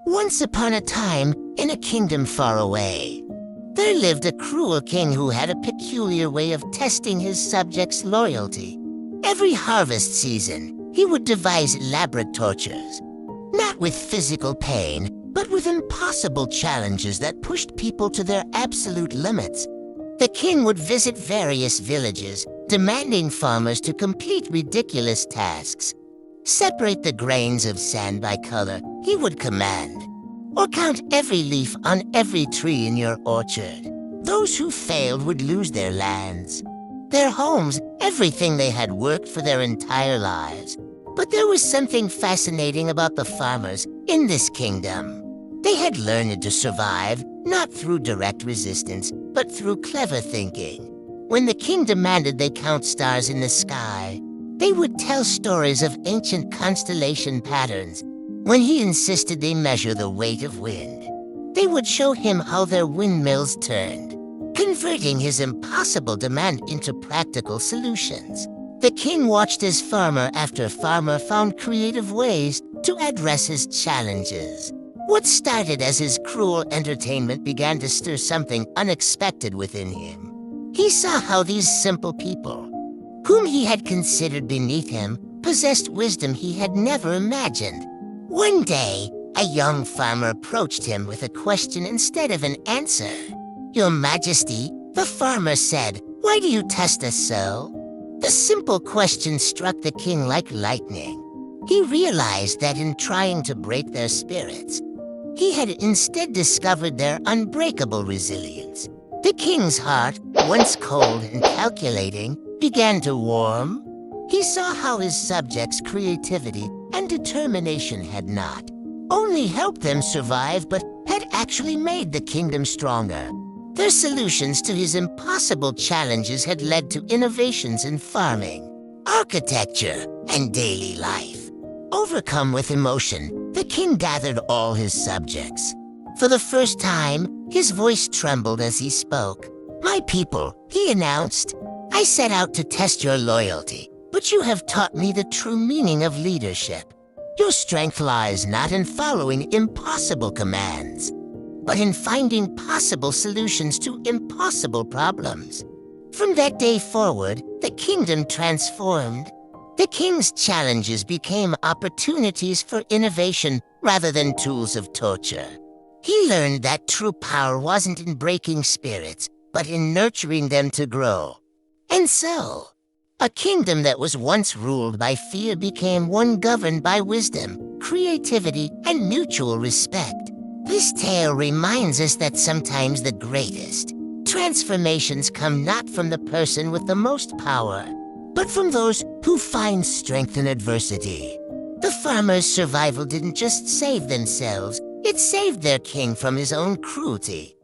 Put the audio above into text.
Once upon a time, in a kingdom far away, there lived a cruel king who had a peculiar way of testing his subjects' loyalty. Every harvest season, he would devise elaborate tortures, not with physical pain, but with impossible challenges that pushed people to their absolute limits. The king would visit various villages, demanding farmers to complete ridiculous tasks. Separate the grains of sand by color, he would command. Or count every leaf on every tree in your orchard. Those who failed would lose their lands, their homes, everything they had worked for their entire lives. But there was something fascinating about the farmers in this kingdom. They had learned to survive, not through direct resistance, but through clever thinking. When the king demanded they count stars in the sky, they would tell stories of ancient constellation patterns. When he insisted they measure the weight of wind, they would show him how their windmills turned, converting his impossible demand into practical solutions. The king watched as farmer after farmer found creative ways to address his challenges. What started as his cruel entertainment began to stir something unexpected within him. He saw how these simple people, whom he had considered beneath him, possessed wisdom he had never imagined. One day, a young farmer approached him with a question instead of an answer. "Your Majesty," the farmer said, "why do you test us so?" The simple question struck the king like lightning. He realized that in trying to break their spirits, he had instead discovered their unbreakable resilience. The king's heart, once cold and calculating, began to warm. He saw how his subjects' creativity and determination had not only helped them survive, but had actually made the kingdom stronger. Their solutions to his impossible challenges had led to innovations in farming, architecture, and daily life. Overcome with emotion, the king gathered all his subjects. For the first time, his voice trembled as he spoke. "My people," he announced, "I set out to test your loyalty, but you have taught me the true meaning of leadership. Your strength lies not in following impossible commands, but in finding possible solutions to impossible problems." From that day forward, the kingdom transformed. The king's challenges became opportunities for innovation rather than tools of torture. He learned that true power wasn't in breaking spirits, but in nurturing them to grow. And so, a kingdom that was once ruled by fear became one governed by wisdom, creativity, and mutual respect. This tale reminds us that sometimes the greatest transformations come not from the person with the most power, but from those who find strength in adversity. The farmers' survival didn't just save themselves, it saved their king from his own cruelty.